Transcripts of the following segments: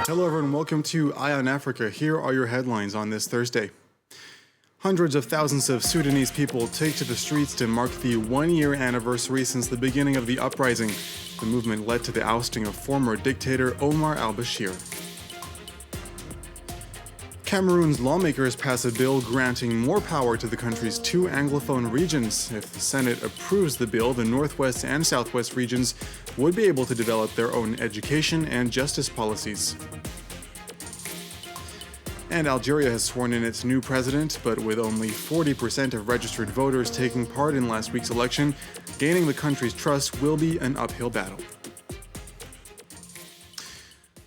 Hello everyone, welcome to Eye on Africa. Here are your headlines on this Thursday. Hundreds of thousands of Sudanese people take to the streets to mark the one-year anniversary since the beginning of the uprising. The movement led to the ousting of former dictator Omar al-Bashir. Cameroon's lawmakers pass a bill granting more power to the country's two Anglophone regions. If the Senate approves the bill, the Northwest and Southwest regions would be able to develop their own education and justice policies. And Algeria has sworn in its new president, but with only 40% of registered voters taking part in last week's election, gaining the country's trust will be an uphill battle.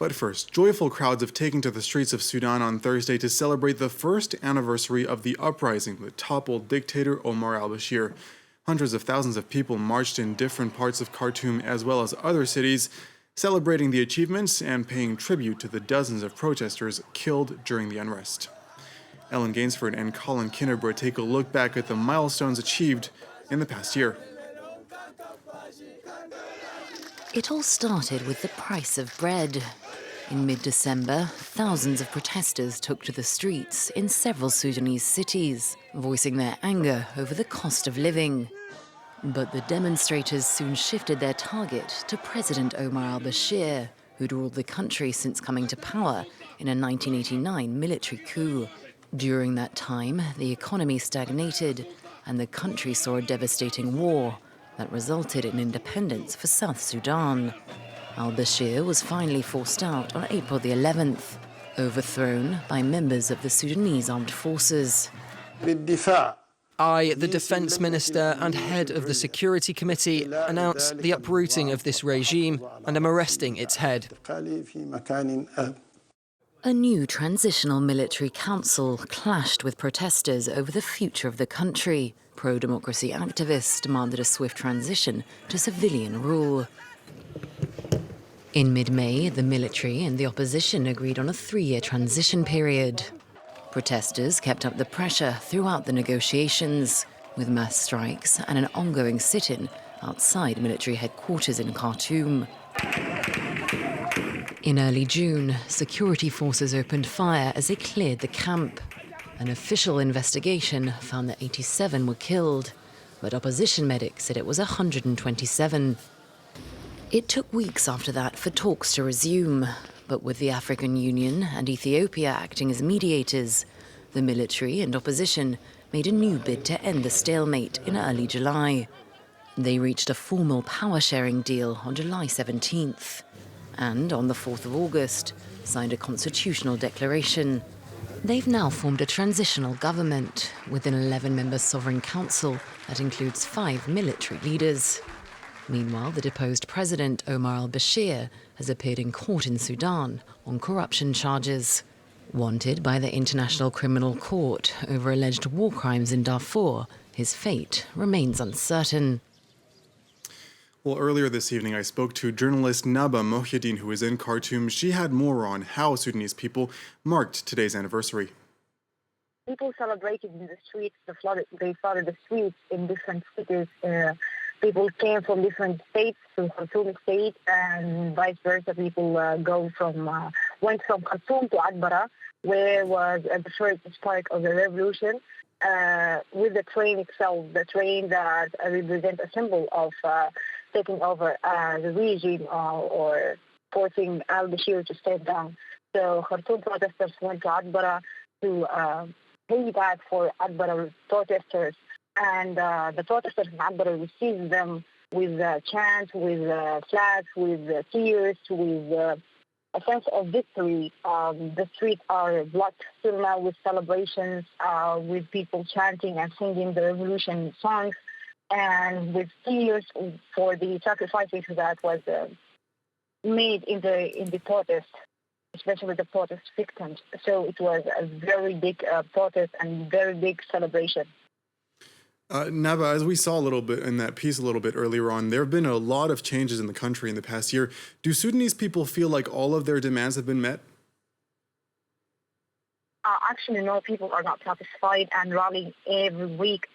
But first, joyful crowds have taken to the streets of Sudan on Thursday to celebrate the first anniversary of the uprising that toppled dictator Omar al-Bashir. Hundreds of thousands of people marched in different parts of Khartoum as well as other cities, celebrating the achievements and paying tribute to the dozens of protesters killed during the unrest. Ellen Gainsford and Colin Kinnerborough take a look back at the milestones achieved in the past year. It all started with the price of bread. In mid-December, thousands of protesters took to the streets in several Sudanese cities, voicing their anger over the cost of living. But the demonstrators soon shifted their target to President Omar al-Bashir, who'd ruled the country since coming to power in a 1989 military coup. During that time, the economy stagnated and the country saw a devastating war that resulted in independence for South Sudan. Al-Bashir was finally forced out on April the 11th, overthrown by members of the Sudanese armed forces. I, the Defence Minister and head of the Security Committee, announce the uprooting of this regime and am arresting its head. A new transitional military council clashed with protesters over the future of the country. Pro-democracy activists demanded a swift transition to civilian rule. In mid-May, the military and the opposition agreed on a 3-year transition period. Protesters kept up the pressure throughout the negotiations, with mass strikes and an ongoing sit-in outside military headquarters in Khartoum. In early June, security forces opened fire as they cleared the camp. An official investigation found that 87 were killed, but opposition medics said it was 127. It took weeks after that for talks to resume, but with the African Union and Ethiopia acting as mediators, the military and opposition made a new bid to end the stalemate in early July. They reached a formal power-sharing deal on July 17th, and on the 4th of August, signed a constitutional declaration. They've now formed a transitional government with an 11-member sovereign council that includes 5 military leaders. Meanwhile, the deposed president, Omar al-Bashir, has appeared in court in Sudan on corruption charges. Wanted by the International Criminal Court over alleged war crimes in Darfur, his fate remains uncertain. Well, earlier this evening, I spoke to journalist Naba Mohyeddin, who is in Khartoum. She had more on how Sudanese people marked today's anniversary. People celebrated in the streets. They flooded the streets in different cities. People came from different states to Khartoum state, and vice versa. People went from Khartoum to Adbara, where was the first spark of the revolution, with the train itself, the train that represents a symbol of taking over the regime or forcing al-Bashir to step down. So Khartoum protesters went to Adbara to pay back for Adbara protesters. And the protesters in Adbara received them with chants, with flags, with tears, with a sense of victory. The streets are blocked still now with celebrations, with people chanting and singing the revolution songs, and with tears for the sacrifices that was made in the protest, especially the protest victims. So it was a very big protest and very big celebration. Naba, as we saw a little bit in that piece a little bit earlier on, there have been a lot of changes in the country in the past year. Do Sudanese people feel like all of their demands have been met? Actually, no, people are not satisfied and rallying every week.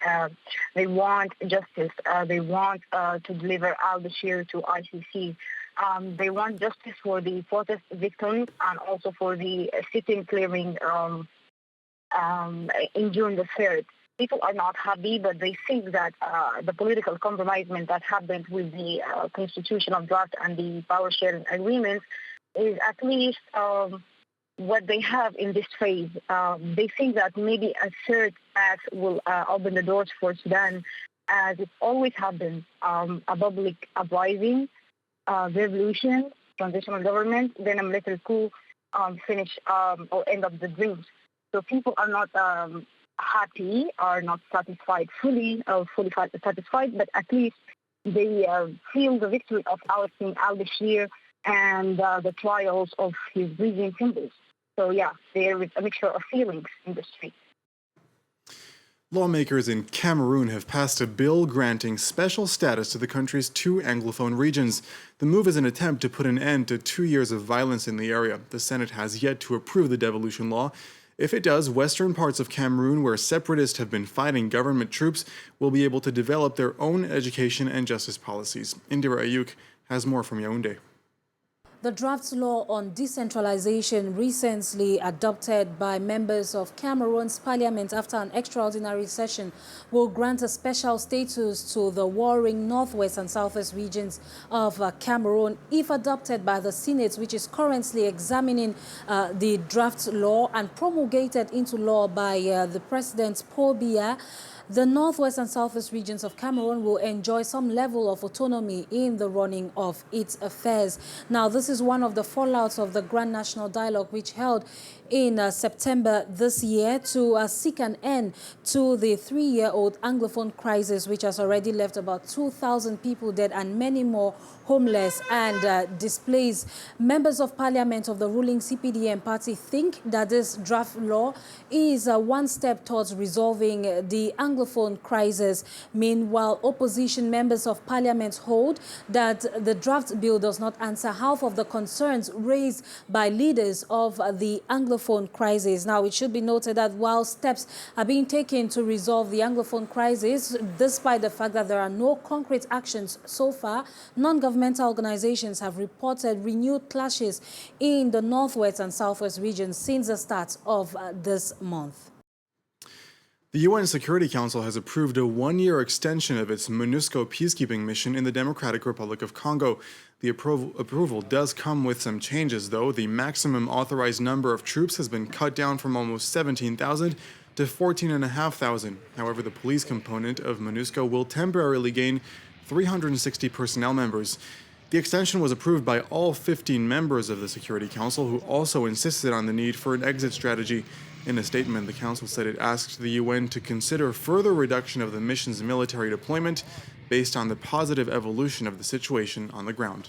They want justice. They want to deliver al-Bashir to ICC. They want justice for the protest victims and also for the sitting clearing in June the 3rd. People are not happy, but they think that the political compromisement that happened with the constitutional draft and the power sharing agreements is at least what they have in this phase. They think that maybe a third act will open the doors for Sudan, as it always happens, a public uprising, revolution, transitional government, then a military coup, finish or end up the dreams. So people are not happy, are not satisfied fully satisfied, but at least they feel the victory of our King al-Bashir and the trials of his regime symbols. So yeah, there is a mixture of feelings in the street. Lawmakers in Cameroon have passed a bill granting special status to the country's 2 Anglophone regions. The move is an attempt to put an end to 2 years of violence in the area. The Senate has yet to approve the devolution law. If it does, western parts of Cameroon, where separatists have been fighting government troops, will be able to develop their own education and justice policies. Indira Ayuk has more from Yaoundé. The draft law on decentralization, recently adopted by members of Cameroon's parliament after an extraordinary session, will grant a special status to the warring northwest and southwest regions of Cameroon if adopted by the Senate, which is currently examining the draft law and promulgated into law by the President Paul Biya. The northwest and southwest regions of Cameroon will enjoy some level of autonomy in the running of its affairs. Now, this is one of the fallouts of the Grand National Dialogue, which held in September this year to seek an end to the 3-year-old Anglophone crisis, which has already left about 2,000 people dead and many more homeless and displaced. Members of parliament of the ruling CPDM party think that this draft law is one step towards resolving the Anglophone crisis. Meanwhile, opposition members of parliament hold that the draft bill does not answer half of the concerns raised by leaders of the Anglophone crisis. Now, it should be noted that while steps are being taken to resolve the Anglophone crisis, despite the fact that there are no concrete actions so far, non-governmental organizations have reported renewed clashes in the northwest and southwest regions since the start of this month. The UN Security Council has approved a 1-year extension of its MONUSCO peacekeeping mission in the Democratic Republic of Congo. The approval does come with some changes, though. The maximum authorized number of troops has been cut down from almost 17,000 to 14,500. However, the police component of MONUSCO will temporarily gain 360 personnel members. The extension was approved by all 15 members of the Security Council, who also insisted on the need for an exit strategy. In a statement, the Council said it asked the UN to consider further reduction of the mission's military deployment based on the positive evolution of the situation on the ground.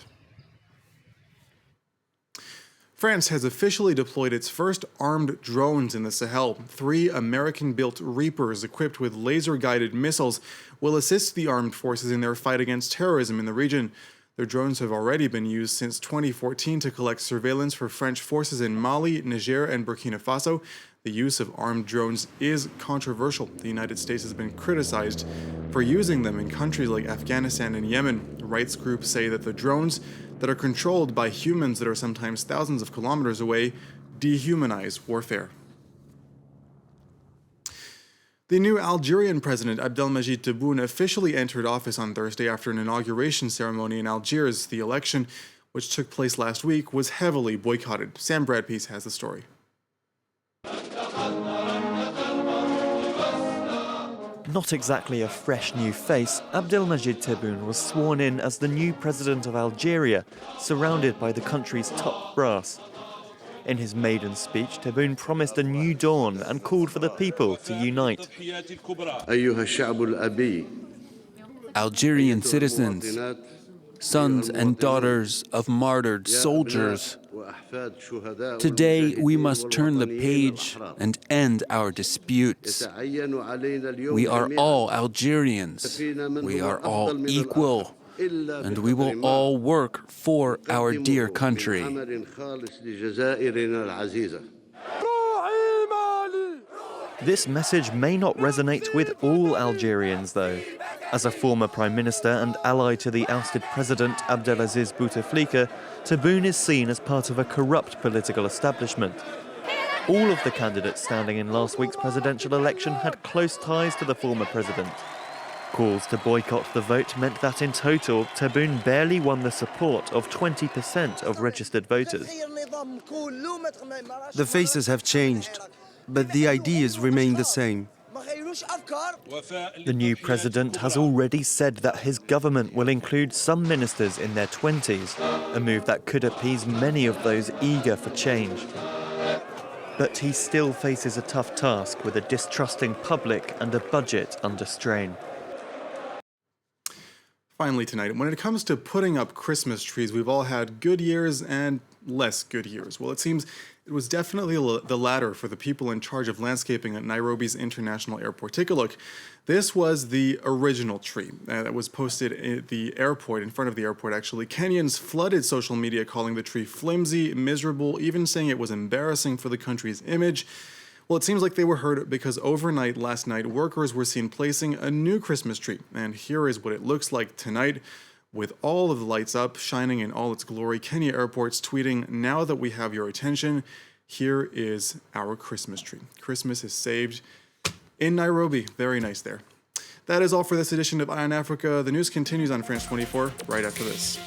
France has officially deployed its first armed drones in the Sahel. 3 American-built Reapers equipped with laser-guided missiles will assist the armed forces in their fight against terrorism in the region. Their drones have already been used since 2014 to collect surveillance for French forces in Mali, Niger, and Burkina Faso. The use of armed drones is controversial. The United States has been criticized for using them in countries like Afghanistan and Yemen. Rights groups say that the drones that are controlled by humans that are sometimes thousands of kilometers away dehumanize warfare. The new Algerian president, Abdelmadjid Tebboune, officially entered office on Thursday after an inauguration ceremony in Algiers. The election, which took place last week, was heavily boycotted. Sam Bradpiece has the story. Not exactly a fresh new face, Abdelmadjid Tebboune was sworn in as the new president of Algeria, surrounded by the country's top brass. In his maiden speech, Tebboune promised a new dawn and called for the people to unite. Algerian citizens, sons and daughters of martyred soldiers, today we must turn the page and end our disputes. We are all Algerians, we are all equal, and we will all work for our dear country. This message may not resonate with all Algerians, though. As a former Prime Minister and ally to the ousted President Abdelaziz Bouteflika, Tebboune is seen as part of a corrupt political establishment. All of the candidates standing in last week's presidential election had close ties to the former president. Calls to boycott the vote meant that in total, Tebboune barely won the support of 20% of registered voters. The faces have changed, but the ideas remain the same. The new president has already said that his government will include some ministers in their 20s, a move that could appease many of those eager for change. But he still faces a tough task with a distrusting public and a budget under strain. Finally tonight, when it comes to putting up Christmas trees, we've all had good years and less good years. Well, it seems it was definitely the latter for the people in charge of landscaping at Nairobi's International Airport. Take a look. This was the original tree that was posted at the airport, in front of the airport actually. Kenyans flooded social media calling the tree flimsy, miserable, even saying it was embarrassing for the country's image. Well, it seems like they were heard because overnight last night, workers were seen placing a new Christmas tree. And here is what it looks like tonight, with all of the lights up, shining in all its glory. Kenya Airport's tweeting, "Now that we have your attention, here is our Christmas tree." Christmas is saved in Nairobi. Very nice there. That is all for this edition of Eye on Africa. The news continues on France 24 right after this.